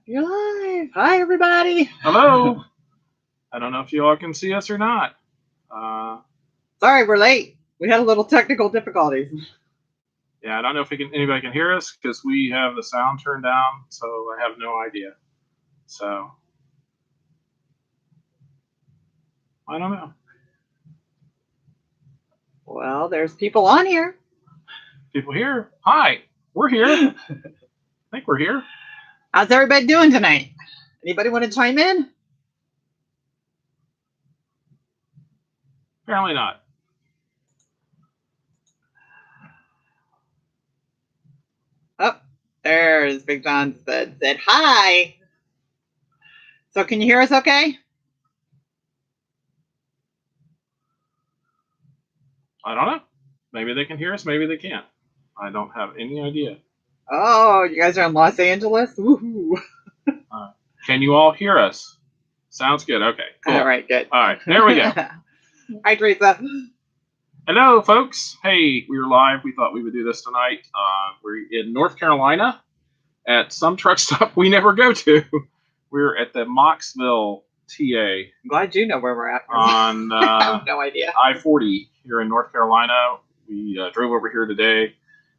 You're live. Hi, everybody. Hello. I don't know if you all can see us or not. Sorry, we're late. We had a little technical difficulties. Yeah, I don't know if anybody can hear us because we have the sound turned down, so I have no idea. So I don't know. Well, there's people on here. People here? Hi, we're here. I think we're here. How's everybody doing tonight? Anybody want to chime in? Apparently not. Oh, there's Big John said hi. So can you hear us okay? I don't know. Maybe they can hear us, maybe they can't. I don't have any idea. Oh, you guys are in Los Angeles? Woohoo. Can you all hear us? Sounds good. Okay, cool. All right, good. All right, there we go. Hi, Teresa. Hello, folks. Hey, we were live. We thought we would do this tonight. We're in North Carolina at some truck stop we never go to. We're at the Mocksville, TA. I'm glad you know where we're at. On I have no idea. I-40 here in North Carolina. We drove over here today.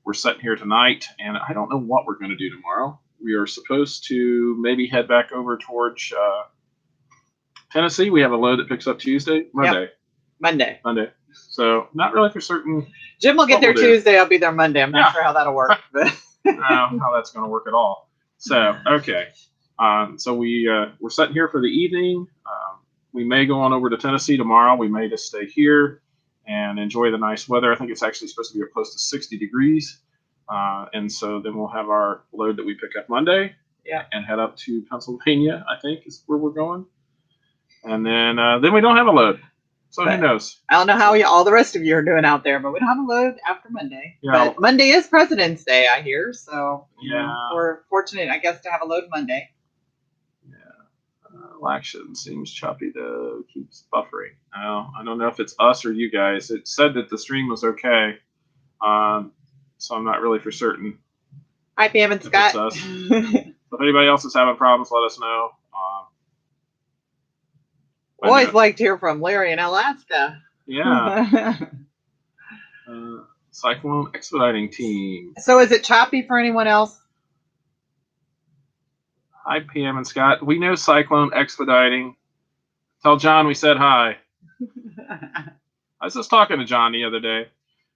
We're sitting here tonight, and I don't know what we're going to do tomorrow. We are supposed to maybe head back over towards Tennessee. We have a load that picks up Monday. Yep. Monday. So not really for certain. Jim will get there Tuesday. I'll be there Monday. I'm not sure how that'll work. But I don't know how that's going to work at all. So, okay. So we're sitting here for the evening. We may go on over to Tennessee tomorrow. We may just stay here and enjoy the nice weather. I think it's actually supposed to be close to 60 degrees. And so then we'll have our load that we pick up Monday and head up to Pennsylvania, I think is where we're going. And then we don't have a load. So who knows? I don't know how all the rest of you are doing out there, but we don't have a load after Monday. Yeah. But Monday is President's Day, I hear. So yeah, we're fortunate, I guess, to have a load Monday. Yeah. Election seems choppy though. Keeps buffering. I don't know if it's us or you guys. It said that the stream was okay. So I'm not really for certain. Hi, Pam and Scott. It's us. If anybody else is having problems, let us know. Always like to hear from Larry in Alaska. Yeah. Cyclone expediting team. So is it choppy for anyone else? Hi, PM and Scott. We know Cyclone expediting. Tell John we said hi. I was just talking to John the other day.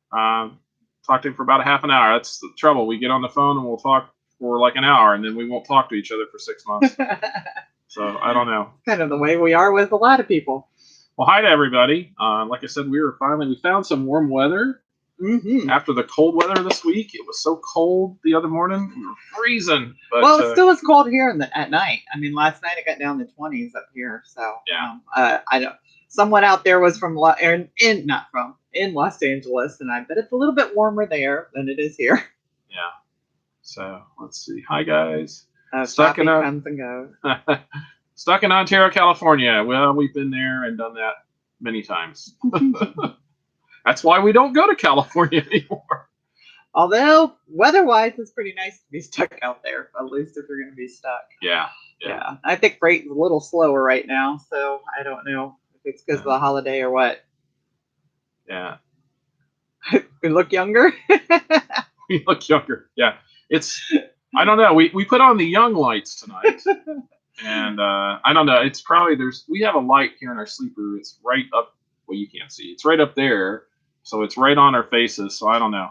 Talked to him for about a half an hour. That's the trouble. We get on the phone and we'll talk for like an hour, and then we won't talk to each other for 6 months. So I don't know. Kind of the way we are with a lot of people. Well, hi to everybody. Like I said, we found some warm weather after the cold weather this week. It was so cold the other morning. We were freezing. But, well, it still was cold here at night. I mean, last night it got down to 20s up here. So I don't. Someone out there was from in Los Angeles, and I bet it's a little bit warmer there than it is here. Yeah. So let's see. Hi guys. Stuck in comes and goes. Stuck in Ontario, California. Well, we've been there and done that many times. That's why we don't go to California anymore. Although weather-wise, it's pretty nice to be stuck out there. At least if you're going to be stuck. Yeah. I think freight is a little slower right now, so I don't know if it's because of the holiday or what. Yeah. We look younger. We look younger. Yeah. I don't know. We put on the young lights tonight. And I don't know. It's probably we have a light here in our sleeper. It's right up. Well, you can't see. It's right up there. So it's right on our faces. So I don't know.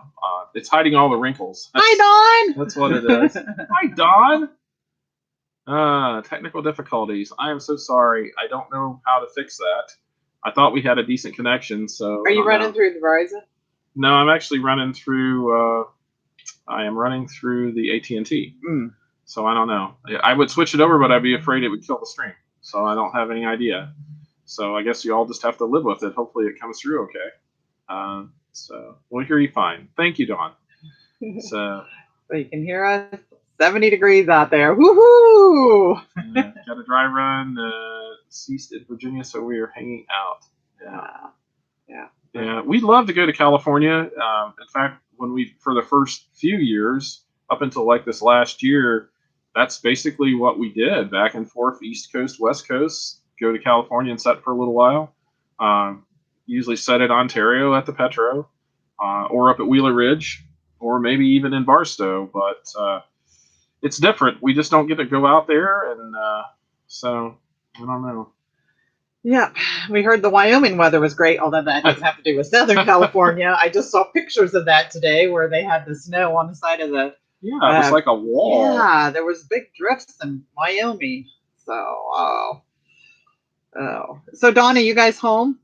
It's hiding all the wrinkles. Hi, Dawn. That's what it is. Hi, Dawn. Technical difficulties. I am so sorry. I don't know how to fix that. I thought we had a decent connection. So are you running through the Verizon? No, I'm actually running through. I am running through the AT&T. So I don't know. I would switch it over, but I'd be afraid it would kill the stream. So I don't have any idea. So I guess you all just have to live with it. Hopefully it comes through okay. So we'll hear you fine. Thank you, Dawn. So you can hear us. 70 degrees out there. Woohoo! Got a dry run. Ceased in Virginia, so we are hanging out. Yeah. We'd love to go to California. In fact, for the first few years, up until like this last year, that's basically what we did, back and forth, East Coast, West Coast, go to California and set for a little while. Usually set at Ontario at the Petro, or up at Wheeler Ridge, or maybe even in Barstow. But it's different. We just don't get to go out there, and so I don't know. Yeah, we heard the Wyoming weather was great, although that doesn't have to do with Southern California. I just saw pictures of that today where they had the snow on the side of the. Yeah, it was like a wall. Yeah, there was big drifts in Wyoming. So, oh. So, Donna, you guys home?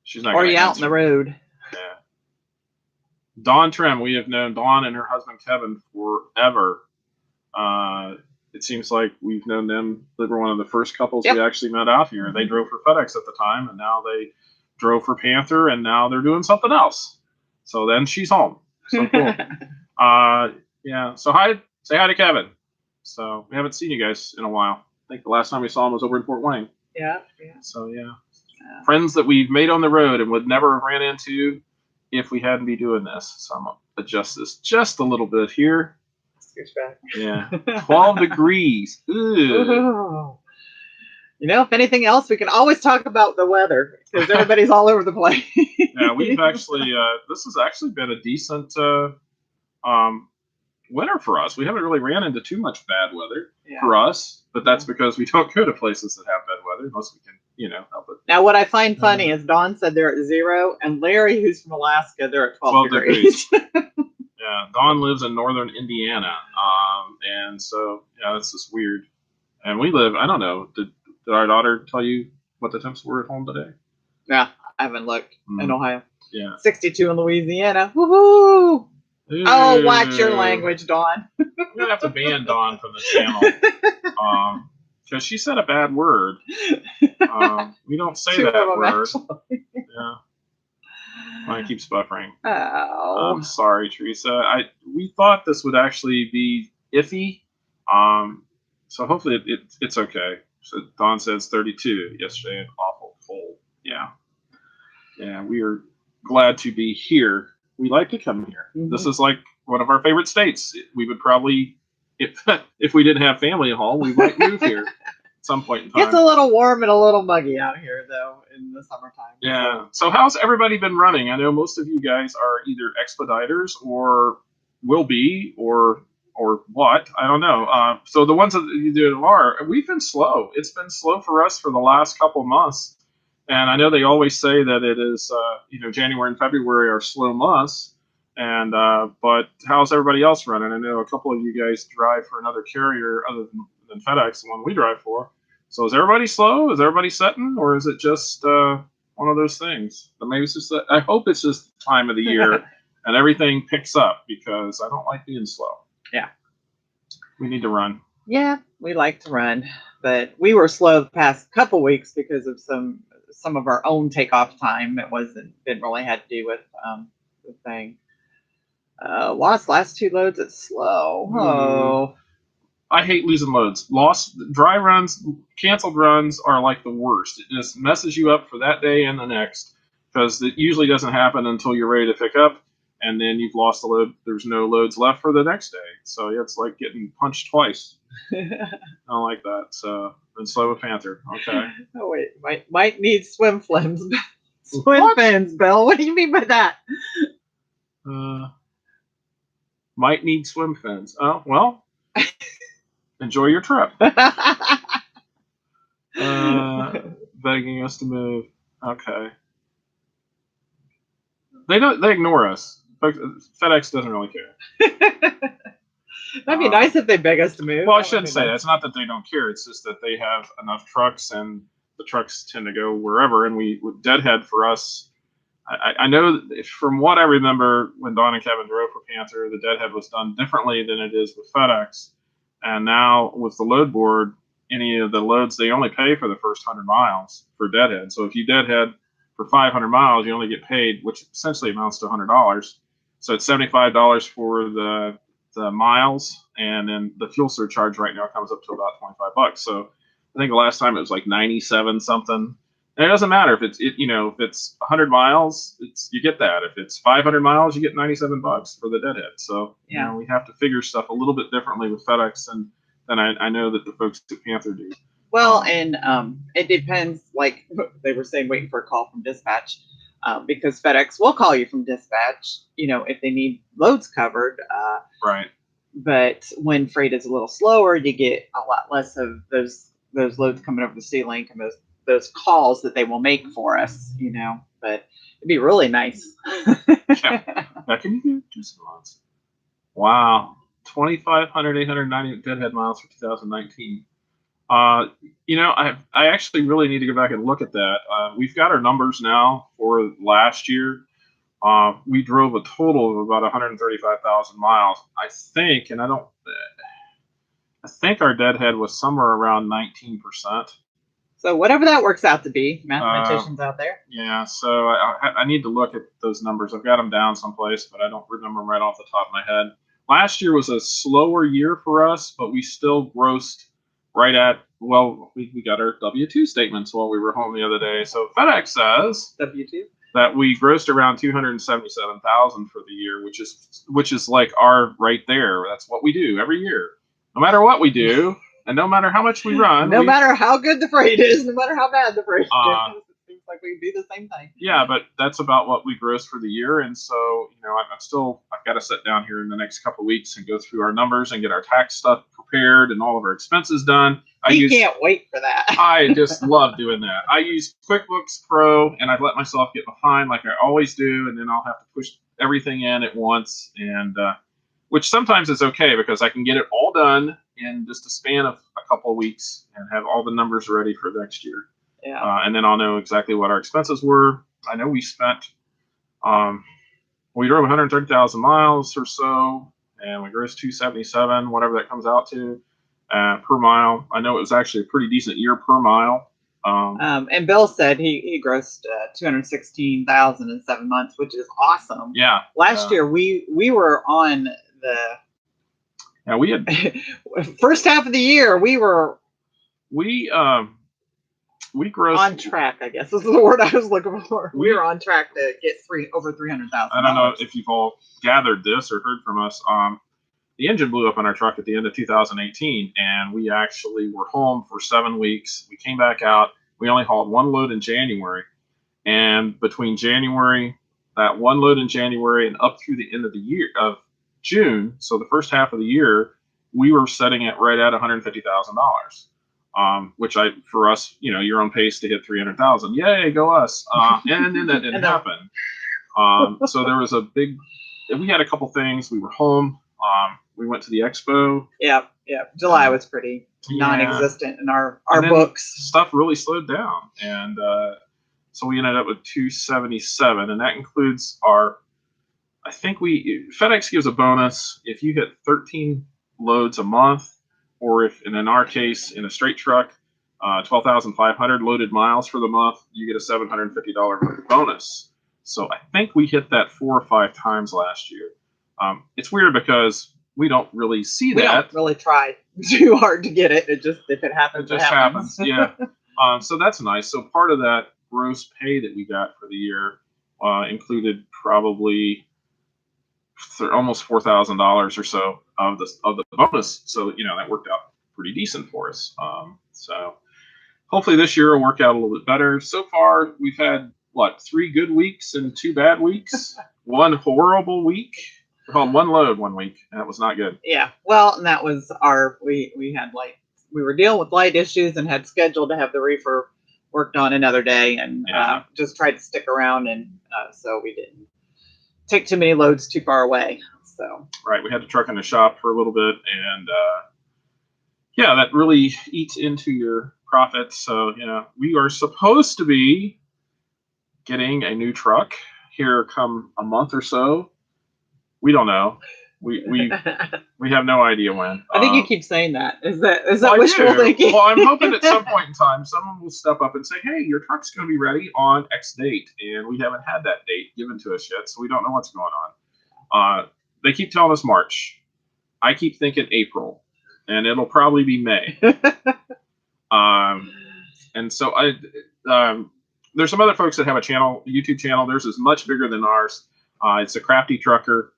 She's not. Or are you out on the road? Yeah. Dawn Trim, we have known Dawn and her husband Kevin forever. It seems like we've known them. They were one of the first couples we actually met out here. They drove for FedEx at the time, and now they drove for Panther, and now they're doing something else. So then she's home. So cool. Yeah. So say hi to Kevin. So we haven't seen you guys in a while. I think the last time we saw him was over in Fort Wayne. Yeah. So yeah. Friends that we've made on the road and would never have ran into if we hadn't be doing this. So I'm gonna adjust this just a little bit here. Yeah, 12 degrees. Ooh. You know, if anything else, we can always talk about the weather because everybody's all over the place. Yeah, we've actually this has actually been a decent winter for us. We haven't really ran into too much bad weather for us, but that's because we don't go to places that have bad weather unless we can, help it. Now, what I find funny is Dawn said they're at 0, and Larry, who's from Alaska, they're at 12 degrees. Yeah, Dawn lives in northern Indiana, and so it's just weird. And we live. I don't know. Did our daughter tell you what the temps were at home today? Yeah, I haven't looked in Ohio. Yeah, 62 in Louisiana. Woohoo! Ooh. Oh, watch your language, Dawn. We're gonna have to ban Dawn from the channel because she said a bad word. We don't say that word. Yeah. Mine keeps buffering. Oh. I'm sorry, Teresa. We thought this would actually be iffy. So hopefully it's okay. So Dawn says 32 yesterday and awful cold. Yeah. Yeah, we are glad to be here. We like to come here. Mm-hmm. This is like one of our favorite states. We would probably, if we didn't have family at home, we might move here at some point in time. It's a little warm and a little muggy out here, though, in the summertime. Yeah. So how's everybody been running? I know most of you guys are either expediters or will be or what. I don't know. So the ones that you do are, we've been slow. It's been slow for us for the last couple of months. And I know they always say that it is, January and February are slow months. And but how's everybody else running? I know a couple of you guys drive for another carrier other than FedEx, the one we drive for. So is everybody slow? Is everybody setting, or is it just one of those things? But maybe it's just. I hope it's just the time of the year and everything picks up because I don't like being slow. Yeah, we need to run. Yeah, we like to run, but we were slow the past couple weeks because of some of our own takeoff time. It didn't really have to do with the thing. Last 2 loads, it's slow. Oh. I hate losing loads. Lost dry runs, canceled runs are like the worst. It just messes you up for that day and the next because it usually doesn't happen until you're ready to pick up, and then you've lost a load. There's no loads left for the next day. So it's like getting punched twice. I don't like that. So been slow with Panther. Okay. Oh wait, might need swim fins. Swim fins, Bill. What do you mean by that? Might need swim fins. Oh well. Enjoy your trip. Begging us to move. Okay. They ignore us. FedEx doesn't really care. That'd be nice if they beg us to move. Well, I shouldn't say that. It's not that they don't care. It's just that they have enough trucks, and the trucks tend to go wherever. And with Deadhead for us, I know from what I remember when Dawn and Kevin drove for Panther, the Deadhead was done differently than it is with FedEx. And now with the load board, any of the loads, they only pay for the first 100 miles for Deadhead. So if you Deadhead for 500 miles, you only get paid, which essentially amounts to $100. So it's $75 for the miles, and then the fuel surcharge right now comes up to about $25. So I think the last time it was like 97 something, And it doesn't matter if if it's 100 miles, you get that. If it's 500 miles, you get $97 for the deadhead. So we have to figure stuff a little bit differently with FedEx than I know that the folks at Panther do. Well, and it depends. Like they were saying, waiting for a call from dispatch, because FedEx will call you from dispatch. If they need loads covered. Right. But when freight is a little slower, you get a lot less of those loads coming over the C-Link and those calls that they will make for us. But it'd be really nice. Yeah. Now, can you do 2 months? Wow, 2,500 deadhead miles for 2019. I actually really need to go back and look at that. We've got our numbers now for last year. We drove a total of about 135,000 miles, I think, and I think our deadhead was somewhere around 19%. So whatever that works out to be, mathematicians out there. Yeah, so I need to look at those numbers. I've got them down someplace, but I don't remember them right off the top of my head. Last year was a slower year for us, but we still grossed right at, we got our W-2 statements while we were home the other day. So FedEx says W-2 that we grossed around 277,000 for the year, which is like our right there. That's what we do every year, no matter what we do. And no matter how much we run, no matter how good the freight is, no matter how bad the freight is, it seems like we do the same thing. Yeah, but that's about what we grossed for the year. And so, I've got to sit down here in the next couple of weeks and go through our numbers and get our tax stuff prepared and all of our expenses done. We can't wait for that. I just love doing that. I use QuickBooks Pro, and I've let myself get behind like I always do, and then I'll have to push everything in at once, and which sometimes is okay because I can get it all done in just a span of a couple of weeks and have all the numbers ready for next year. Yeah. And then I'll know exactly what our expenses were. I know we spent, we drove 130,000 miles or so, and we grossed 277, whatever that comes out to per mile. I know it was actually a pretty decent year per mile. And Bill said he grossed 216,000 in 7 months, which is awesome. Yeah. Last year we were on the. Yeah, we had first half of the year we grossed on track. I guess this is the word I was looking for. We were on track to get over 300,000. I don't know if you've all gathered this or heard from us. The engine blew up on our truck at the end of 2018, and we actually were home for 7 weeks. We came back out. We only hauled one load in January, and between that one load in January and up through the end of the year of June, so the first half of the year, we were setting it right at $150,000, which for us, you're on pace to hit 300,000. Yay, go us! And then that didn't happen. So there was we had a couple things. We were home. We went to the expo. Yeah. July was pretty non-existent in our books. Stuff really slowed down, and so we ended up with 277, and that includes I think FedEx gives a bonus if you hit 13 loads a month, or and in our case, in a straight truck, 12,500 loaded miles for the month, you get a $750 bonus. So I think we hit that 4 or 5 times last year. It's weird because we don't really see that. We don't really try too hard to get it. It just, if it happens, it just happens. Yeah. So that's nice. So part of that gross pay that we got for the year included probably almost $4,000 or so of the bonus. So that worked out pretty decent for us. So hopefully this year will work out a little bit better. So far we've had 3 good weeks and 2 bad weeks. 1 horrible week. We hauled 1 load 1 week, and it was not good. Yeah, well, and that was we had we were dealing with light issues and had scheduled to have the reefer worked on another day, and just tried to stick around, and so we didn't take too many loads too far away. So right, we had to truck in the shop for a little bit, and that really eats into your profits. So we are supposed to be getting a new truck here come a month or so. We don't know. We have no idea when. I think you keep saying that. Is that wishful thinking? Well, I'm hoping at some point in time someone will step up and say, "Hey, your truck's going to be ready on X date," and we haven't had that date given to us yet, so we don't know what's going on. They keep telling us March. I keep thinking April, and it'll probably be May. And so there's some other folks that have a channel, a YouTube channel. Theirs is much bigger than ours. It's a Crafty Trucker.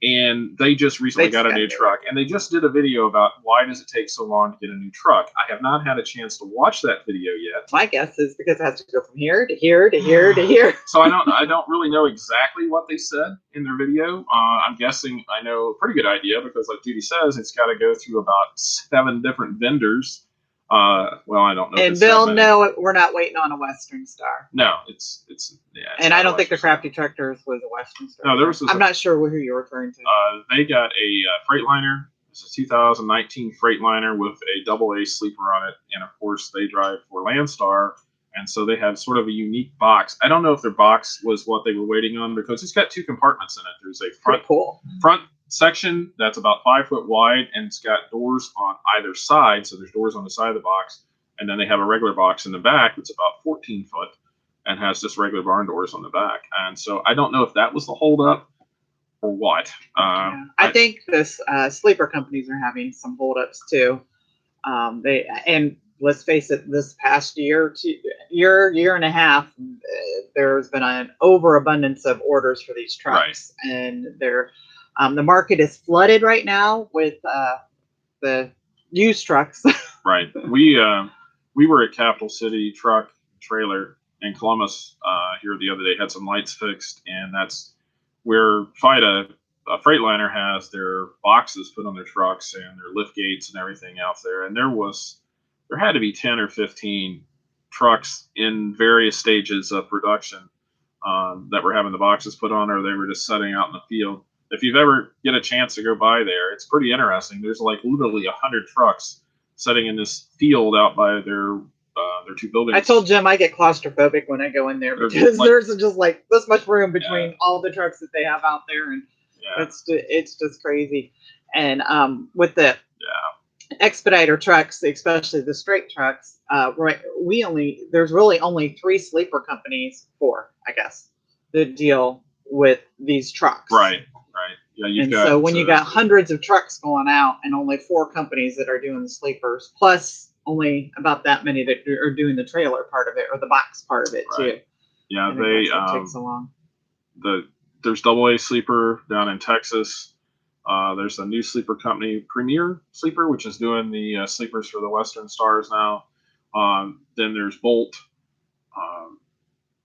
And they just recently got a new truck, and they just did a video about why does it take so long to get a new truck. I have not had a chance to watch that video yet. My guess is because it has to go from here to here to here to here. So I don't really know exactly what they said in their video. I'm guessing I know a pretty good idea because, like Judy says, it's got to go through about 7 different vendors. Well, I don't know. And Bill, no, we're not waiting on a Western Star. No, it's and I don't think the Crafty Truckers was a Western Star. No, there was. I'm not sure who you're referring to. They got a Freightliner. It's a 2019 Freightliner with a AA sleeper on it, and of course they drive for Landstar, and so they have sort of a unique box. I don't know if their box was what they were waiting on because it's got 2 compartments in it. There's a front section that's about 5 foot wide, and it's got doors on either side. So there's doors on the side of the box, and then they have a regular box in the back that's about 14 foot and has just regular barn doors on the back. And so I don't know if that was the holdup or what. I think this sleeper companies are having some holdups too. And let's face it, this past year and a half, there's been an overabundance of orders for these trucks, right. And they're the market is flooded right now with the used trucks. Right. We were at Capital City Truck Trailer in Columbus here the other day. Had some lights fixed, and that's where FIDA Freightliner has their boxes put on their trucks and their lift gates and everything out there. And there had to be 10 or 15 trucks in various stages of production that were having the boxes put on, or they were just setting out in the field. If you've ever get a chance to go by there, it's pretty interesting. There's like literally 100 trucks sitting in this field out by their 2 buildings. I told Jim I get claustrophobic when I go in there because there's just like this much room between all the trucks that they have out there, and it's just crazy. And with the expediter trucks, especially the straight trucks, there's really only 3 sleeper companies, 4, I guess, that deal with these trucks. Right. Yeah, so when you got hundreds of trucks going out and only 4 companies that are doing the sleepers, plus only about that many that are doing the trailer part of it or the box part of it too. Yeah, it takes so long. There's AA Sleeper down in Texas. There's a new sleeper company, Premier Sleeper, which is doing the sleepers for the Western Stars now. Then there's Bolt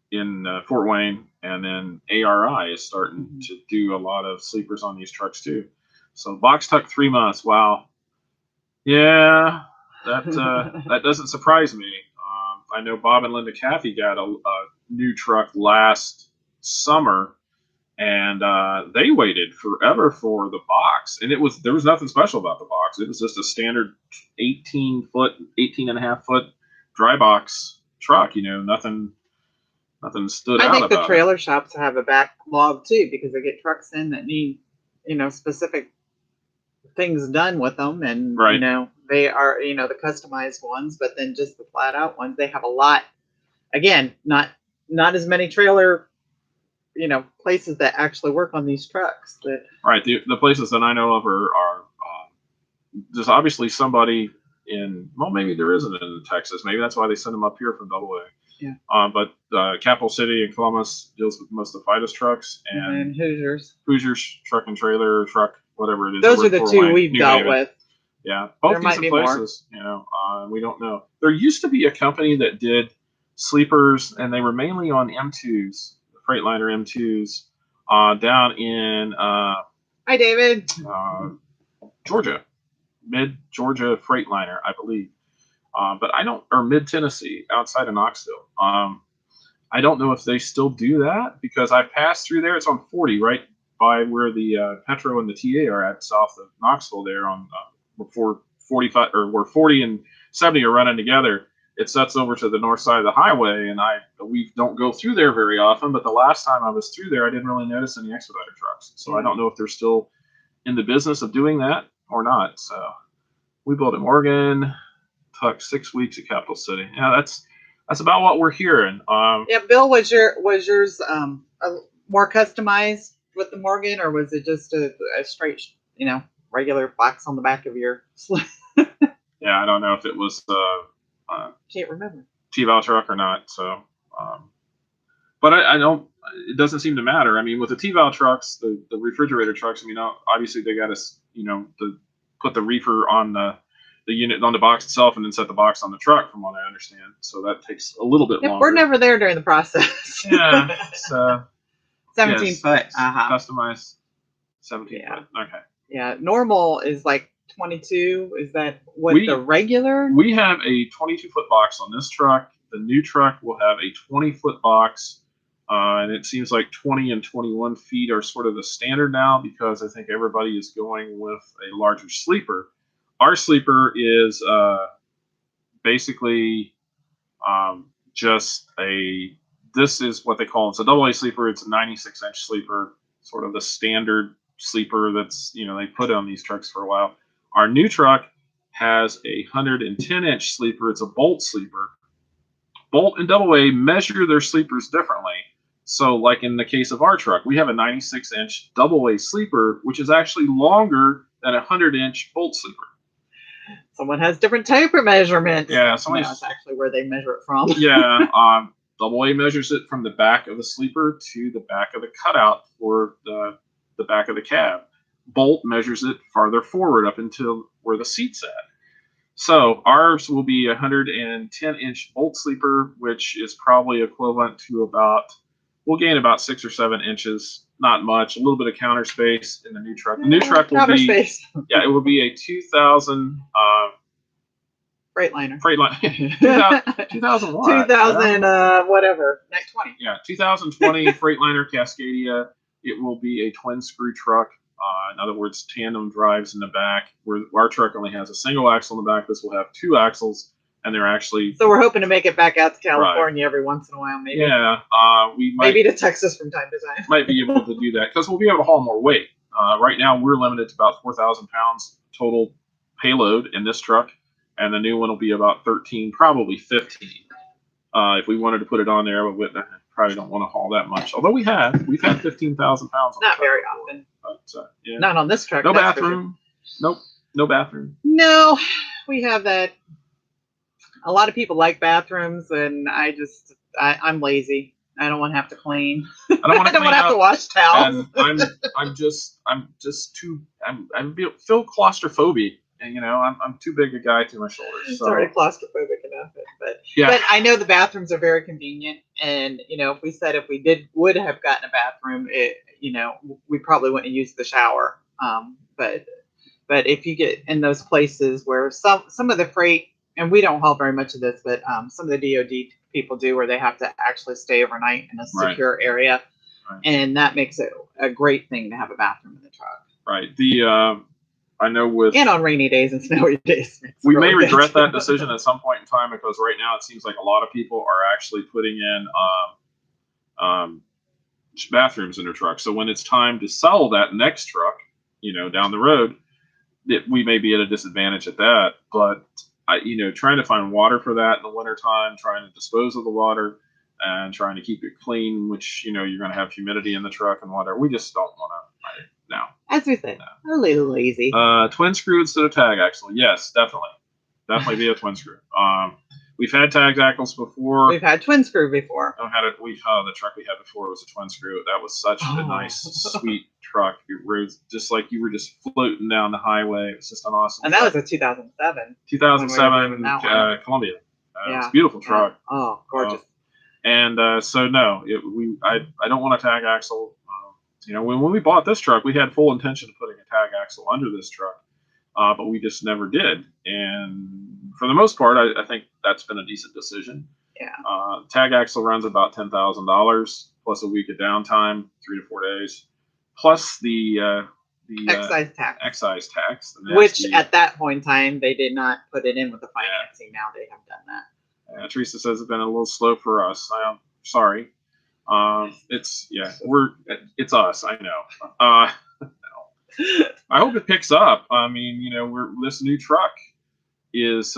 in Fort Wayne, and then ARI is starting to do a lot of sleepers on these trucks too. So box tuck 3 months. Wow. Yeah, that doesn't surprise me. I know Bob and Linda Caffey got a new truck last summer, and they waited forever for the box, and there was nothing special about the box. It was just a standard 18 and a half foot dry box truck. Nothing stood out about it. I think the trailer shops have a backlog too, because they get trucks in that need, specific things done with them, and they are, the customized ones, but then just the flat out ones, they have a lot. Again, not as many trailer, places that actually work on these trucks. Right. The places that I know of are there's obviously somebody maybe there isn't in Texas. Maybe that's why they send them up here from AA. Yeah. But Capital City and Columbus deals with most of the FIDA's trucks, and Hoosiers Truck and Trailer Truck, whatever it is. Those are the 2 we've dealt with. Yeah, both decent places. We don't know. There used to be a company that did sleepers, and they were mainly on M2s, the Freightliner M2s, down in hi David, Georgia, Mid Georgia Freightliner, I believe. But or Mid Tennessee, outside of Knoxville. I don't know if they still do that, because I passed through there. It's on 40, right by where the Petro and the TA are at, south of Knoxville. There on before 45, or where 40 and 70 are running together. It sets over to the north side of the highway, and we don't go through there very often. But the last time I was through there, I didn't really notice any expediter trucks. So I don't know if they're still in the business of doing that or not. So we built at Morgan. Took 6 weeks at Capital City. Yeah, that's about what we're hearing. Bill, was yours more customized with the Morgan, or was it just a straight, regular box on the back of your? Yeah, I don't know if it was can't remember T-Bow truck or not. So But I don't. It doesn't seem to matter. I mean, with the T-Val trucks, the refrigerator trucks. I mean, obviously they got to put the reefer on the unit on the box itself, and then set the box on the truck, from what I understand. So that takes a little bit longer. We're never there during the process. Yeah, it's 17 foot. Customized 17 foot. Okay. Yeah, normal is like 22. Is that what the regular? We have a 22-foot box on this truck. The new truck will have a 20-foot box. And it seems like 20 and 21 feet are sort of the standard now, because I think everybody is going with a larger sleeper. Our sleeper is basically this is what they call, it's a double A sleeper. It's a 96-inch sleeper, sort of the standard sleeper that's, they put on these trucks for a while. Our new truck has a 110-inch sleeper. It's a Bolt sleeper. Bolt and double A measure their sleepers differently. So like in the case of our truck, we have a 96-inch double A sleeper, which is actually longer than a 100-inch Bolt sleeper. Someone has different taper measurements. Yeah, that's actually where they measure it from. Yeah, double A measures it from the back of the sleeper to the back of the cutout for the back of the cab. Bolt measures it farther forward up until where the seat's at. So ours will be a 110-inch Bolt sleeper, which is probably equivalent to we'll gain about 6 or 7 inches. Not much. A little bit of counter space in the new truck. The new truck will be space. Yeah, it will be a 2000 Freightliner. 2001. 2000 whatever. Next 20. Yeah, 2020 Freightliner Cascadia. It will be a twin screw truck. In other words, tandem drives in the back. Where our truck only has a single axle in the back, this will have 2 axles, and they're actually. So we're hoping to make it back out to California every once in a while, maybe. Yeah, we might. Maybe to Texas from time to time. Might be able to do that because we'll be able to haul more weight. Right now, we're limited to about 4,000 pounds total payload in this truck, and the new one will be about 13, probably 15. If we wanted to put it on there, but I probably don't want to haul that much. Although we've had 15,000 pounds. On Not very often. But, yeah. Not on this truck. No bathroom. Nope. No bathroom. No, we have that. A lot of people like bathrooms, and I'm lazy. I don't want to have to clean. I don't want to have to wash towels. And I feel claustrophobic, and I'm too big a guy to my shoulders. So. It's already claustrophobic enough, but I know the bathrooms are very convenient, and if we would have gotten a bathroom, we probably wouldn't use the shower. But if you get in those places where some of the freight, and we don't haul very much of this, but some of the DoD people do, where they have to actually stay overnight in a secure area, and that makes it a great thing to have a bathroom in the truck. Right. I know and on rainy days and snowy days. We may regret that decision at some point in time, because right now it seems like a lot of people are actually putting in bathrooms in their truck. So when it's time to sell that next truck, down the road, we may be at a disadvantage at that. But trying to find water for that in the wintertime, trying to dispose of the water, and trying to keep it clean, which, you're going to have humidity in the truck and water. We just don't want to now. As we say, a little lazy. Twin screw instead of tag axle. Yes, definitely. Definitely be a twin screw. We've had tag axles before. We've had twin screw before. The truck we had before was a twin screw. That was such a nice, sweet truck. It was just like you were just floating down the highway. It was just an awesome. And that was a 2007. 2007 Columbia. It was a beautiful truck. Oh, gorgeous. So no, I don't want a tag axle. When we bought this truck, we had full intention of putting a tag axle under this truck, but we just never did. And for the most part, I think that's been a decent decision. Yeah. Tag axle runs about $10,000 plus a week of downtime, 3 to 4 days, plus the excise tax, which at that point in time they did not put it in with the financing. Now they have done that. Teresa says it's been a little slow for us. I'm sorry. It's us. I know. I hope it picks up. I mean, this new truck is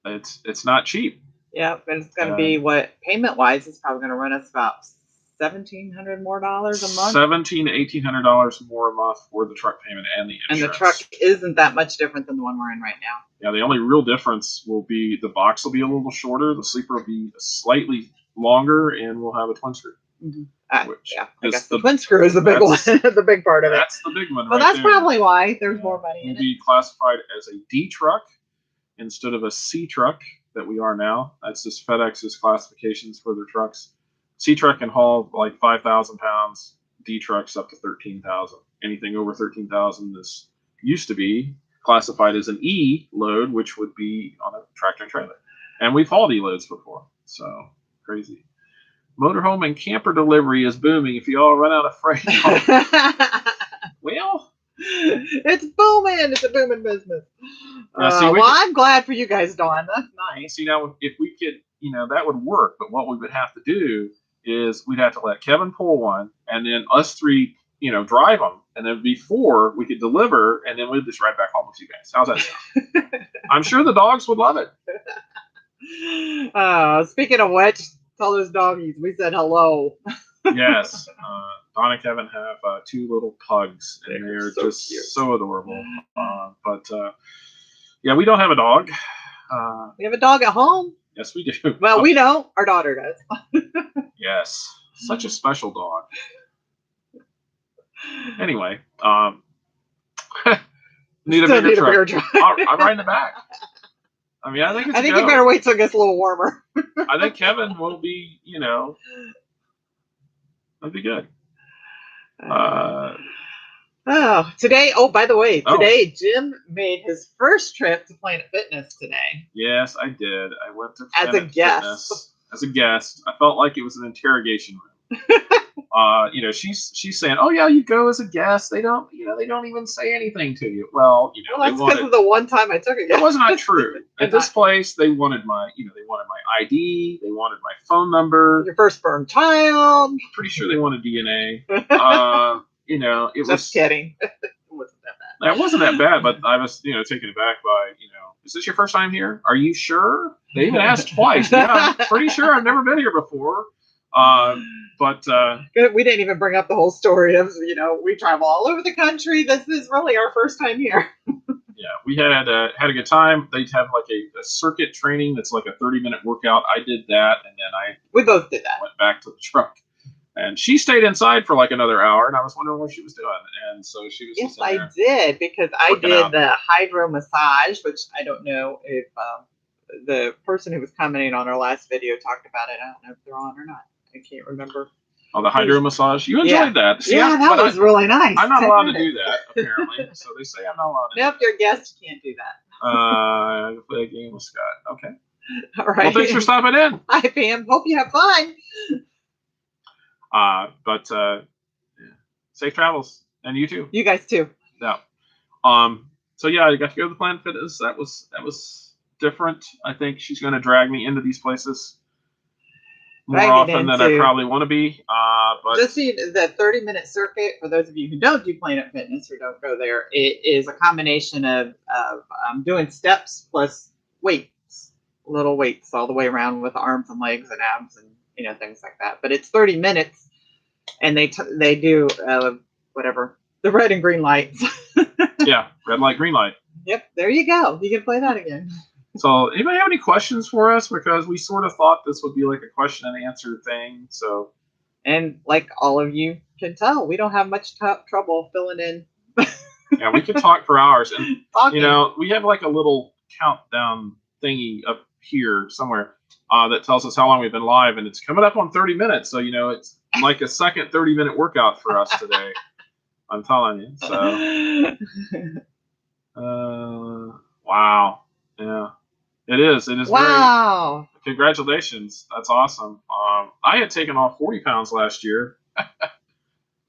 it's not cheap. Yeah, but it's going to be payment wise, it's probably going to run us about $1,700 more a month. $1,800 more a month for the truck payment and the insurance. And the truck isn't that much different than the one we're in right now. Yeah, the only real difference will be the box will be a little shorter. The sleeper will be slightly longer, and we'll have a twin screw. Mm-hmm. Which yeah, I guess the twin screw is the big that's- one, the big part of it. That's the big one, So right that's there. probably why there's more money We'll in it. be classified as a D truck instead of a C truck that we are now. That's just FedEx's classifications for their trucks. C truck can haul like 5,000 pounds. D trucks up to 13,000. Anything over 13,000 is used to be classified as an E load, which would be on a tractor and trailer. And we've hauled E loads before, so crazy. Motorhome and camper delivery is booming. If you all run out of freight, well, it's booming. It's a booming business. Now, well, I'm glad for you guys, Dawn. That's nice. See, now if we could, that would work. But what we would have to do is we'd have to let Kevin pull one, and then us three, drive them, and then before we could deliver, and then we'd just ride back home with you guys. How's that sound? I'm sure the dogs would love it. Speaking of which, tell those doggies we said hello. Yes, Don and Kevin have two little pugs, and they're so just cute. So adorable. But yeah, we don't have a dog. We have a dog at home. Yes, we do. Well, we don't. Our daughter does. Yes, such a special dog. Anyway, need a bigger truck. I'm right in the back. I mean, I think you better wait till it gets a little warmer. I think Kevin will be, that'd be good. Today, by the way, today Jim made his first trip to Planet Fitness today. Yes, I did. I went to Planet Fitness as a guest. I felt like it was an interrogation room. She's saying, "Oh yeah, you go as a guest. They don't even say anything to you." Well, that's because of the one time I took it. It was not true. At this place, they wanted my ID. They wanted my phone number. Your firstborn child. Pretty sure they wanted DNA. It was kidding. It wasn't that bad. It wasn't that bad, but I was, taken aback by, is this your first time here? Are you sure? They even asked twice. Yeah, I'm pretty sure I've never been here before. But we didn't even bring up the whole story of, we travel all over the country. This is really our first time here. Yeah, we had a good time. They have like a circuit training that's like a 30-minute workout. I did that, and then we both did that. Went back to the truck. And she stayed inside for like another hour, and I was wondering what she was doing. And so she was. Yes, I did, because I did the hydro massage, which I don't know if the person who was commenting on our last video talked about it. I don't know if they're on or not. I can't remember. Oh, the hydro massage? You enjoyed that. See, that was really nice. I'm not allowed to do that, apparently. So they say I'm not allowed to. Nope, you're a guest. You can't do that. Play a game with Scott. Okay. All right. Well, thanks for stopping in. Hi, Pam. Hope you have fun. But safe travels, and you too. You guys too. Yeah. So yeah, I got to go to the Planet Fitness. That was different. I think she's going to drag me into these places more often than I probably want to be. But just see the 30-minute circuit, for those of you who don't do Planet Fitness or don't go there, it is a combination of doing steps plus weights, little weights all the way around with arms and legs and abs and things like that. But it's 30 minutes, and they do whatever, the red and green lights. Yeah, red light, green light. Yep, there you go. You can play that again. So, anybody have any questions for us? Because we sort of thought this would be like a question and answer thing. So, and like all of you can tell, we don't have much trouble filling in. Yeah, we could talk for hours, and Talking. we have like a little countdown thingy up here somewhere that tells us how long we've been live, and it's coming up on 30 minutes. So it's like a second 30-minute workout for us today. I'm telling you. So, wow, yeah. It is. Wow. Very, congratulations. That's awesome. I had taken off 40 pounds last year.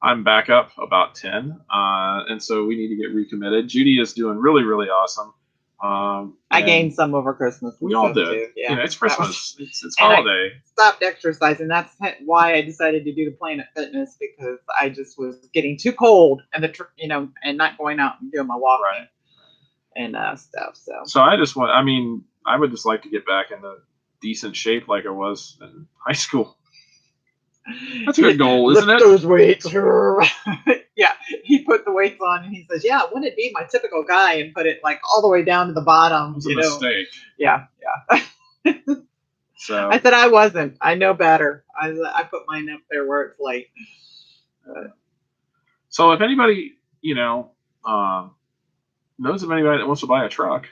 I'm back up about 10. And so we need to get recommitted. Judy is doing really, really awesome. I gained some over Christmas. We all did. Too. Yeah. It's Christmas. It's holiday. I stopped exercising. That's why I decided to do the Planet Fitness, because I just was getting too cold and and not going out and doing my walking. Right. And stuff. So I would just like to get back into decent shape like I was in high school. That's a good goal, isn't it? Those weights. Yeah, he put the weights on, and he says, "Yeah, wouldn't it be my typical guy and put it like all the way down to the bottom?" It was a mistake. Yeah. So I said I wasn't. I know better. I put mine up there where it's late. So if anybody, knows of anybody that wants to buy a truck,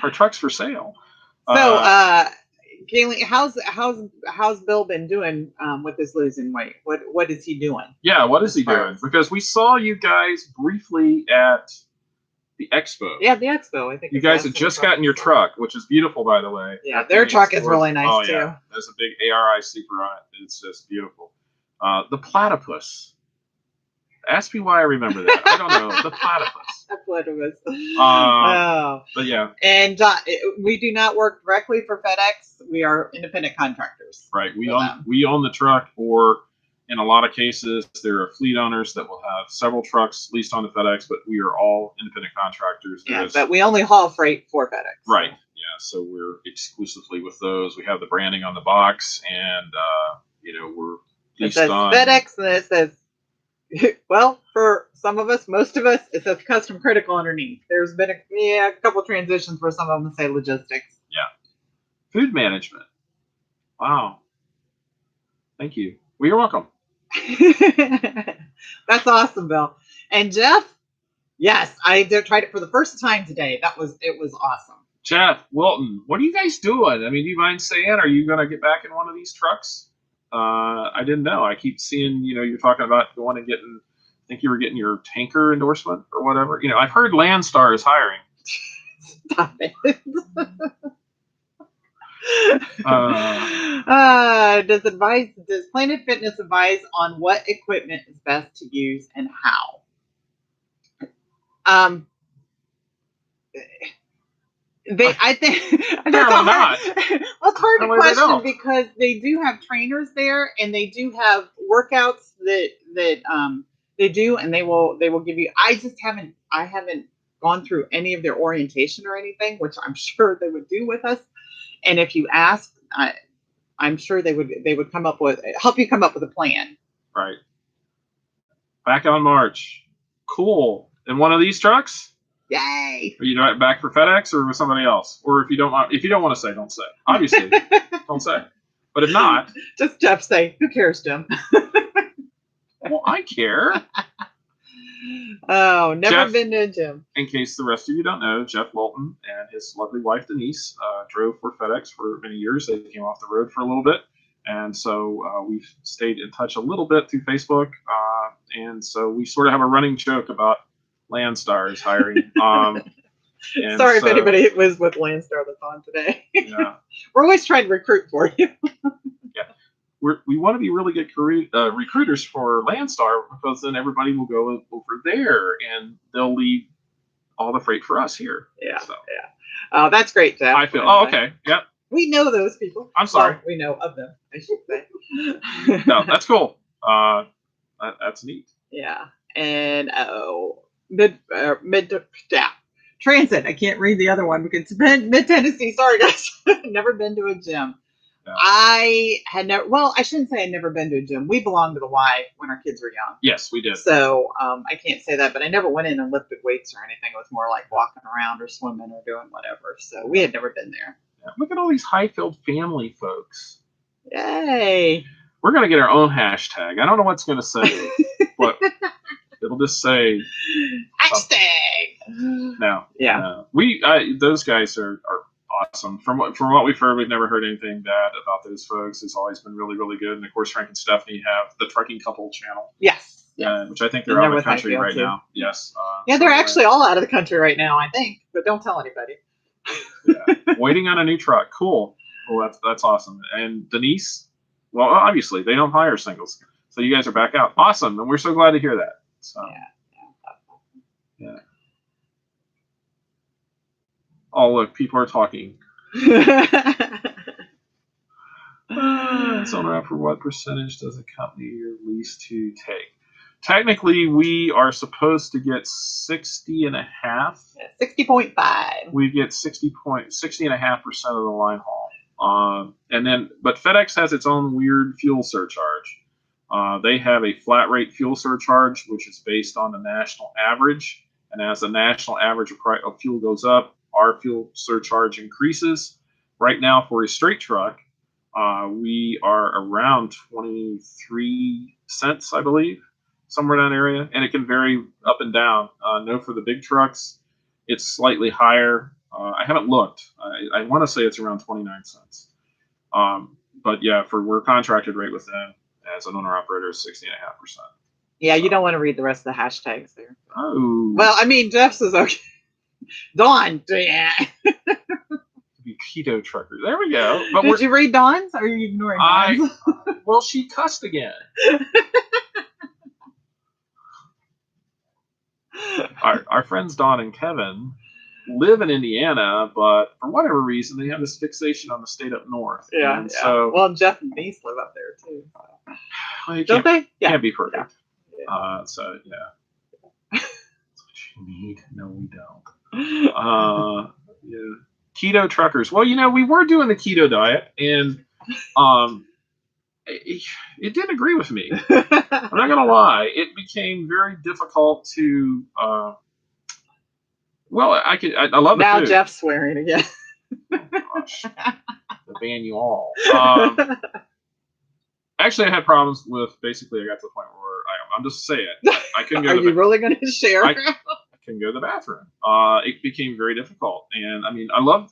our truck's for sale. So, Galen, how's Bill been doing with his losing weight? What is he doing? Yeah, what is he doing? Because we saw you guys briefly at the expo. Yeah, the expo. I think you guys had just gotten your truck, which is beautiful, by the way. Yeah, their truck is really nice too. Yeah, there's a big ARI Super on it. It's just beautiful. The platypus. Ask me why I remember that. I don't know. The platypus. The platypus. But yeah. And we do not work directly for FedEx. We are independent contractors. Right. We own the truck, or in a lot of cases, there are fleet owners that will have several trucks leased on the FedEx, but we are all independent contractors. Yeah, but we only haul freight for FedEx. Right. Yeah. So we're exclusively with those. We have the branding on the box, and we're leased on FedEx, and it says, well, for some of us, most of us, it says custom critical underneath. There's been a couple transitions where some of them say logistics. Yeah. Food management. Wow. Thank you. Well, you're welcome. That's awesome, Bill. And Jeff, yes, I tried it for the first time today. It was awesome. Jeff Wilton, what are you guys doing? I mean, do you mind saying, are you going to get back in one of these trucks? I didn't know. I keep seeing, you're talking about going and getting, I think you were getting your tanker endorsement or whatever. I've heard Landstar is hiring. Stop it. Does Planet Fitness advise on what equipment is best to use and how? I think that's not. Well, it's hard to question because they do have trainers there, and they do have workouts that they do, and they will give you. I haven't gone through any of their orientation or anything, which I'm sure they would do with us. And if you ask, I'm sure they would help you come up with a plan. Right. Back on March. Cool. In one of these trucks? Yay! Are you back for FedEx or with somebody else? Or if you don't want to say, don't say. Obviously, don't say. But if not, just Jeff say, who cares, Jim? Well, I care. Oh, never been to a gym. In case the rest of you don't know, Jeff Wilton and his lovely wife Denise drove for FedEx for many years. They came off the road for a little bit, and so we've stayed in touch a little bit through Facebook. And so we sort of have a running joke about Landstar is hiring. Sorry if anybody was with Landstar that's on today. Yeah. We're always trying to recruit for you. Yeah. We want to be really good recruiters for Landstar, because then everybody will go over there and they'll leave all the freight for us here. Yeah. So. Yeah. Oh, that's great, Jeff. I feel. Oh, okay. Yep. We know those people. I'm sorry. Well, we know of them, I should say. No, that's cool. That's neat. Yeah. And mid transit. I can't read the other one because it's Mid Tennessee. Sorry, guys. Never been to a gym. No. I shouldn't say I'd never been to a gym. We belonged to the Y when our kids were young. Yes, we did. So I can't say that, but I never went in and lifted weights or anything. It was more like walking around or swimming or doing whatever. So we had never been there. Yeah. Look at all these Highfield family folks. Yay. We're going to get our own hashtag. I don't know what it's going to say, but it'll just say hashtag. No. Yeah. Those guys are awesome. From what we've heard, we've never heard anything bad about those folks. It's always been really, really good. And of course, Frank and Stephanie have the Trucking Couple channel. Yes. Which I think they're out of the country right now. Yes. Yeah, they're actually all out of the country right now, I think. But don't tell anybody. Yeah. Waiting on a new truck. Cool. Well, that's awesome. And Denise, well, obviously they don't hire singles, so you guys are back out. Awesome, and we're so glad to hear that. So. Yeah. Oh, look, people are talking. It's on around for what percentage does a company you're leased to take? Technically, we are supposed to get 60.5%. 60.5. We get 60.5% of the line haul. But FedEx has its own weird fuel surcharge. They have a flat rate fuel surcharge, which is based on the national average. And as the national average of fuel goes up, our fuel surcharge increases. right now for a straight truck, we are around 23 cents, I believe, somewhere in that area, and it can vary up and down. No, for the big trucks, it's slightly higher. I haven't looked. I want to say it's around 29 cents. But yeah, we're contracted rate with them as an owner operator is 60.5%. Yeah, you don't want to read the rest of the hashtags there. Oh. Well, I mean, Jeff's is okay. Dawn, yeah. Be keto trucker. There we go. But Did you read Dawn's? Or are you ignoring Dawn's? Well, she cussed again. Our friends Dawn and Kevin live in Indiana, but for whatever reason, they have this fixation on the state up north. Yeah. And so, well, Jeff and Denise live up there too. So. Well, don't they? Yeah. Can't be perfect. Yeah. So yeah. That's what you need. No, we don't. Yeah. Keto truckers. Well, we were doing the keto diet, and it didn't agree with me. I'm not gonna lie. It became very difficult to. Well, I love the now food. Jeff's swearing again. Oh, gosh. They'll ban you all. Actually, I had problems with. Basically, I got to the point where I'm just saying I couldn't go. Are you really going to share? I couldn't go to the bathroom. It became very difficult, and I mean, I love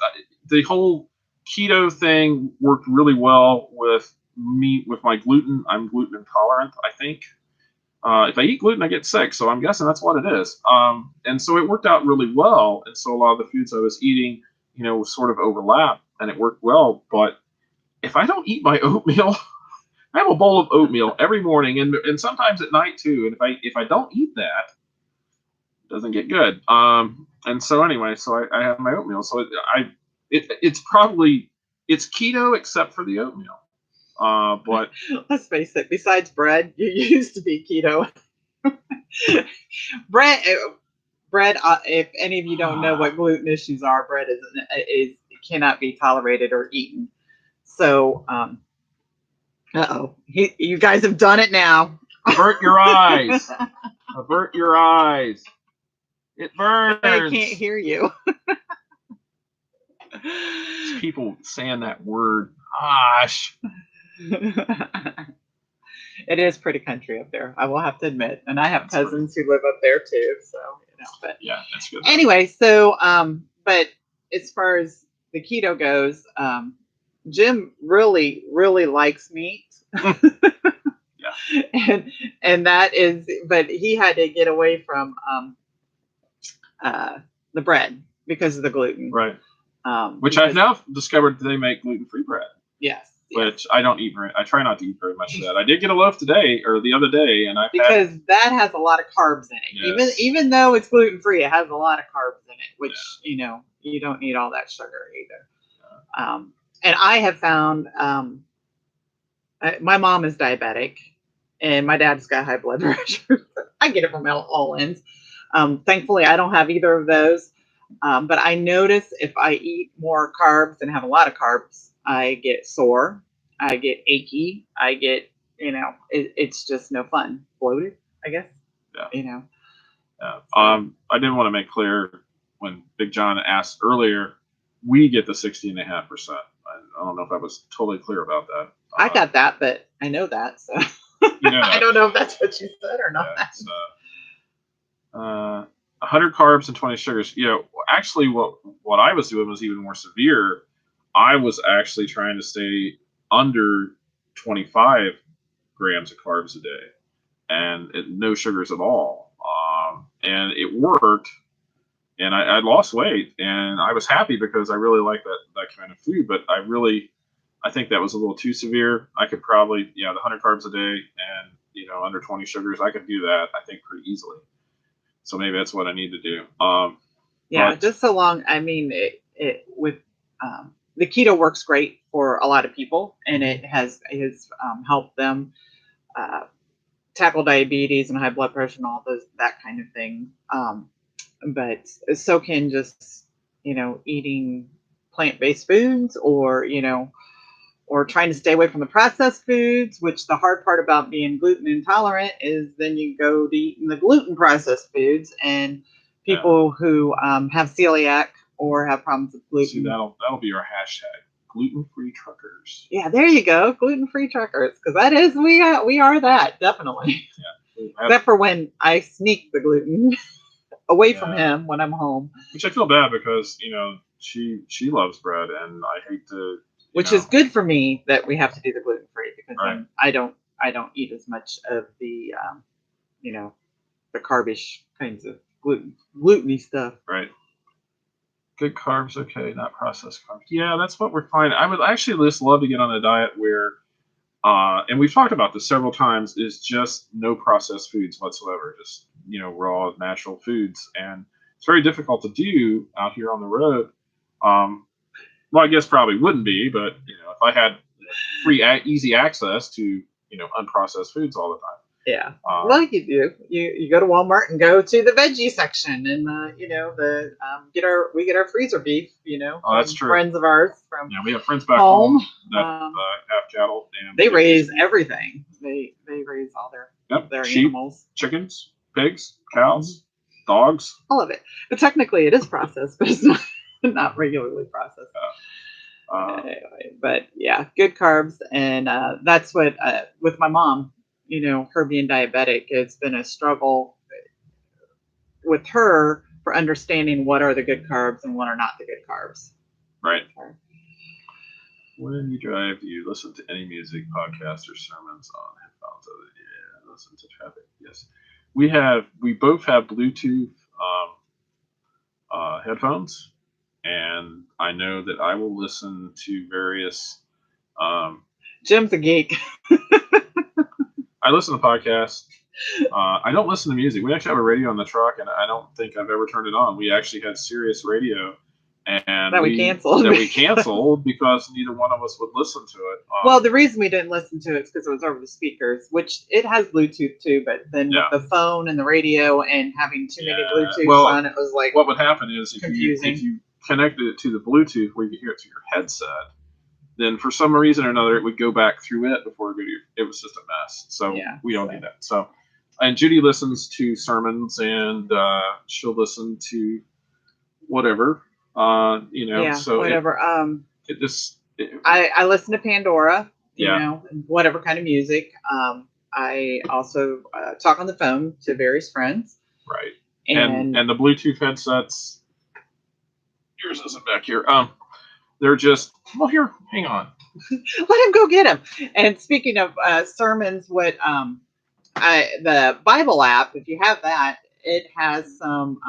the whole keto thing worked really well with me with my gluten. I'm gluten intolerant, I think. If I eat gluten, I get sick, so I'm guessing that's what it is. And so it worked out really well, and so a lot of the foods I was eating, sort of overlap, and it worked well. But if I don't eat my oatmeal. I have a bowl of oatmeal every morning and sometimes at night too. And if I don't eat that, it doesn't get good. And so anyway, so I have my oatmeal. So it's keto except for the oatmeal. But let's face it. Besides bread, you used to be keto. bread. If any of you don't know what gluten issues are, bread is cannot be tolerated or eaten. So. You guys have done it now. Avert your eyes. Avert your eyes. It burns. I can't hear you. People saying that word. Gosh. It is pretty country up there, I will have to admit. And I have cousins who live up there too. So, but yeah, that's good. Anyway, so, but as far as the keto goes, Jim really, really likes meat. Yeah. And that is, but he had to get away from the bread because of the gluten. Right. Which I've now discovered they make gluten-free bread. Yes. Which I don't eat very. I try not to eat very much of that. I did get a loaf today or the other day, and that has a lot of carbs in it. Yes. Even though it's gluten-free, it has a lot of carbs in it, which you don't need all that sugar either. Yeah. And I have found my mom is diabetic, and my dad's got high blood pressure. I get it from all ends. Thankfully, I don't have either of those. But I notice if I eat more carbs and have a lot of carbs, I get sore. I get achy. I get, it's just no fun. Bloated, I guess. Yeah. Yeah. I didn't want to make clear when Big John asked earlier, we get the 60.5%. I don't know if I was totally clear about that. I got that, but I know that. So I don't know if that's what you said or not. Yeah, 100 carbs and 20 sugars. Actually, what I was doing was even more severe. I was actually trying to stay under 25 grams of carbs a day, and no sugars at all. And it worked. And I lost weight, and I was happy because I really like that kind of food. But I think that was a little too severe. I could probably, the 100 carbs a day and, under 20 sugars, I could do that, I think, pretty easily. So maybe that's what I need to do. Just so long. I mean, with the keto works great for a lot of people, and it has helped them tackle diabetes and high blood pressure and all that kind of thing. But so can just, eating plant-based foods or trying to stay away from the processed foods, which the hard part about being gluten intolerant is then you go to eating the gluten processed foods, and people who have celiac or have problems with gluten. See, that'll be our hashtag. gluten-free truckers. Yeah, there you go, gluten-free truckers, because that is we are that definitely. Yeah. Except for when I sneak the gluten away from him when I'm home. Which I feel bad because she loves bread, and I hate to. Which is good for me that we have to do the gluten-free because Right. I don't eat as much of the the carbish kinds of gluteny stuff. Right. Good carbs, okay, not processed carbs. Yeah, that's what we're finding. I would actually just love to get on a diet where, and we've talked about this several times, is just no processed foods whatsoever, just raw natural foods, and it's very difficult to do out here on the road. Well, I guess probably wouldn't be, but if I had free, easy access to unprocessed foods all the time. Yeah, well, you do. You go to Walmart and go to the veggie section, and we get our freezer beef. Oh, that's true. Friends of ours from we have friends back home that have cattle, and they raise everything. They raise all their sheep, animals, chickens, pigs, cows, dogs, all of it. But technically, it is processed, but it's not regularly processed. Anyway, but yeah, good carbs, and that's what with my mom. Her being diabetic, it's been a struggle with her for understanding what are the good carbs and what are not the good carbs. Right. When you drive, do you listen to any music, podcasts, or sermons on headphones? Yeah, listen to traffic. Yes. We both have Bluetooth headphones, and I know that I will listen to various. Jim's a geek. I listen to podcasts. I don't listen to music. We actually have a radio in the truck, and I don't think I've ever turned it on. We actually had Sirius Radio, and we canceled. That we canceled because neither one of us would listen to it. Well, the reason we didn't listen to it is because it was over the speakers, which it has Bluetooth too. But then with the phone and the radio and having too many Bluetooths on, it was like what would happen is if confusing. you connected it to the Bluetooth where you could hear it through your headset, then for some reason or another it would go back through it before it would go to your. It was just a mess. So we don't do that. So, and Judy listens to sermons, and she'll listen to whatever. So whatever. I listen to Pandora. Whatever kind of music. I also talk on the phone to various friends. Right. And the Bluetooth headsets. Yours isn't back here. They're just here. Hang on. Let him go get them. And speaking of sermons, the Bible app, if you have that, it has some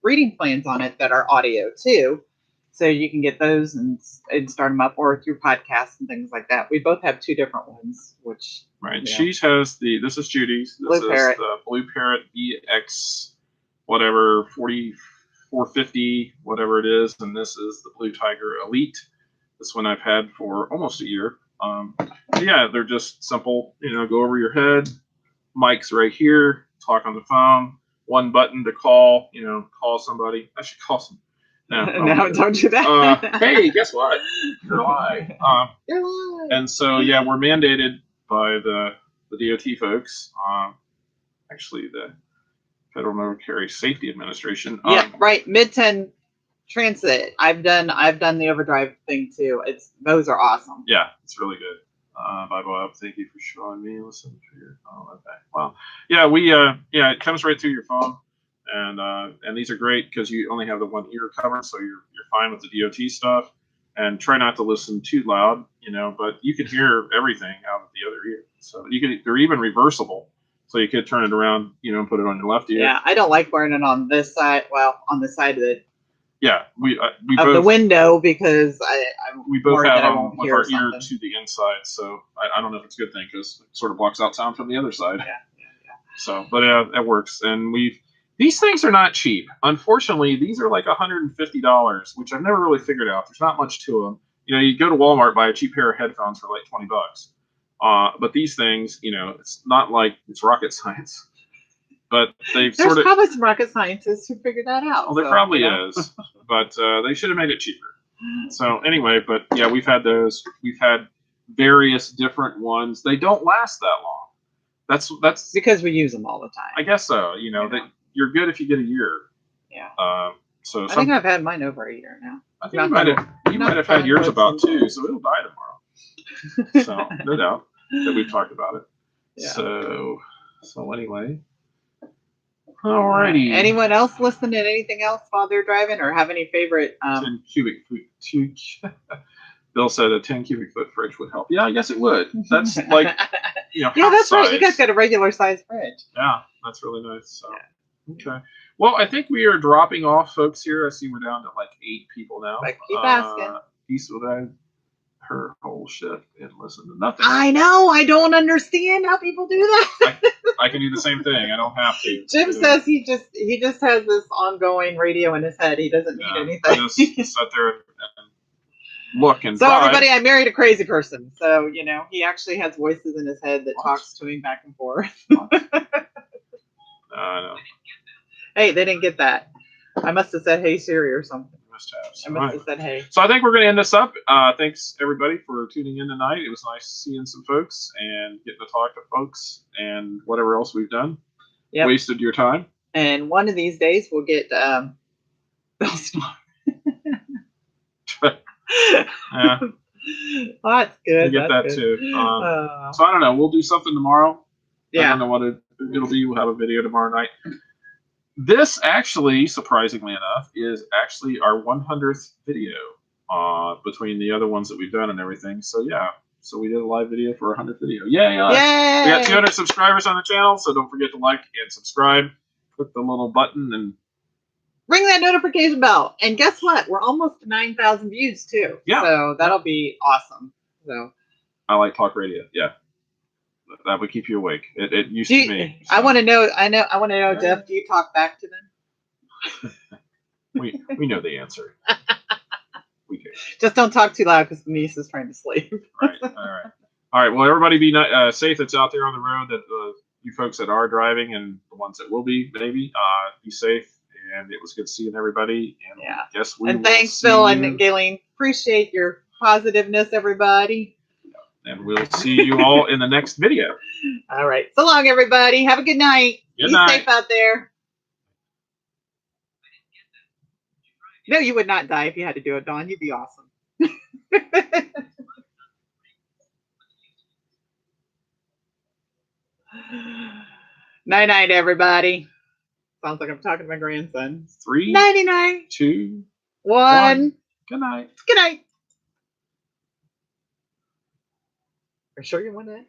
reading plans on it that are audio too, so you can get those and start them up, or through podcasts and things like that. We both have two different ones, which She has this is Judy's. This is the Blue Parrot EX, whatever 4450, whatever it is, and this is the Blue Tiger Elite. This one I've had for almost a year. They're just simple. Go over your head. Mic's right here. Talk on the phone. One button to call. Call somebody. I should call some. No, don't do that. Hey, guess what? You're live. You're live. And so we're mandated by the DOT folks. Actually, the Federal Motor Carrier Safety Administration. Right. Mid-10 Transit. I've done the overdrive thing too. Those are awesome. Yeah, it's really good. Bible app, thank you for showing me. Listen to your phone. Okay. Well, it comes right through your phone, and these are great because you only have the one ear covered, so you're fine with the DOT stuff. And try not to listen too loud, but you can hear everything out of the other ear. So they're even reversible, so you could turn it around, and put it on your left ear. Yeah, I don't like wearing it on this side. Well, on the side of the. Yeah, we of both, the window because we both have them with our ear to the inside, so I don't know if it's a good thing because it sort of blocks out sound from the other side. Yeah. So, but it works, and these things are not cheap. Unfortunately, these are like $150, which I've never really figured out. There's not much to them. You go to Walmart, buy a cheap pair of headphones for like $20. But these things, it's not like it's rocket science. But there's probably some rocket scientists who figured that out. Well, there probably is, but they should have made it cheaper. So anyway, but we've had those. We've had various different ones. They don't last that long. That's because we use them all the time. I guess so. That you're good if you get a year. Yeah. So I think I've had mine over a year now. I think you might have had yours about 2, so it'll die tomorrow. So no doubt that we've talked about it. Yeah. So anyway. Alrighty. Anyone else listen to anything else while they're driving, or have any favorite? 10 cubic foot. Bill said a 10 cubic foot fridge would help. Yeah, I guess it would. That's like, yeah, that's size. Right. You guys got a regular size fridge. Yeah, that's really nice. So, okay. Well, I think we are dropping off, folks. Here, I see we're down to like 8 people now. But keep asking. Lisa would add her whole shift and listen to nothing. I know. I don't understand how people do that. I can do the same thing. I don't have to. Jim says he just has this ongoing radio in his head. He doesn't need anything. I just sit there and look and so drive. Everybody, I married a crazy person. So he actually has voices in his head that talks to him back and forth. I know. Hey, they didn't get that. I must have said, "Hey Siri" or something. I must have said, "Hey." So I think we're going to end this up. Thanks everybody for tuning in tonight. It was nice seeing some folks and getting to talk to folks and whatever else we've done. Yep. Wasted your time. And one of these days we'll get Bill Smart. Yeah. Well, that's good. We'll get that too. So I don't know. We'll do something tomorrow. Yeah. I don't know what it'll be. We'll have a video tomorrow night. This actually, surprisingly enough, is actually our 100th video between the other ones that we've done and everything. So yeah. So we did a live video for our 100th video. Yay! Yay! We got 200 subscribers on the channel, so don't forget to like and subscribe. Click the little button and ring that notification bell. And guess what? We're almost to 9,000 views too. Yeah. So that'll be awesome. So I like talk radio. Yeah. That would keep you awake. It used to me. So. I want to know. I want to know, Jeff. Do you talk back to them? we know the answer. We do. Just don't talk too loud because the niece is trying to sleep. Right. All right. Well, everybody be safe that's out there on the road. That you folks that are driving and the ones that will be maybe be safe. And it was good seeing everybody. And yeah. Guess we. And thanks, Phil and Galen. Appreciate your positiveness, everybody. And we'll see you all in the next video. All right. So long, everybody. Have a good night. Good night. Be safe out there. No, you would not die if you had to do it, Dawn. You'd be awesome. Night-night, everybody. Sounds like I'm talking to my grandson. 3, 99, 2, 1. Good night. Good night. Are you sure you want it?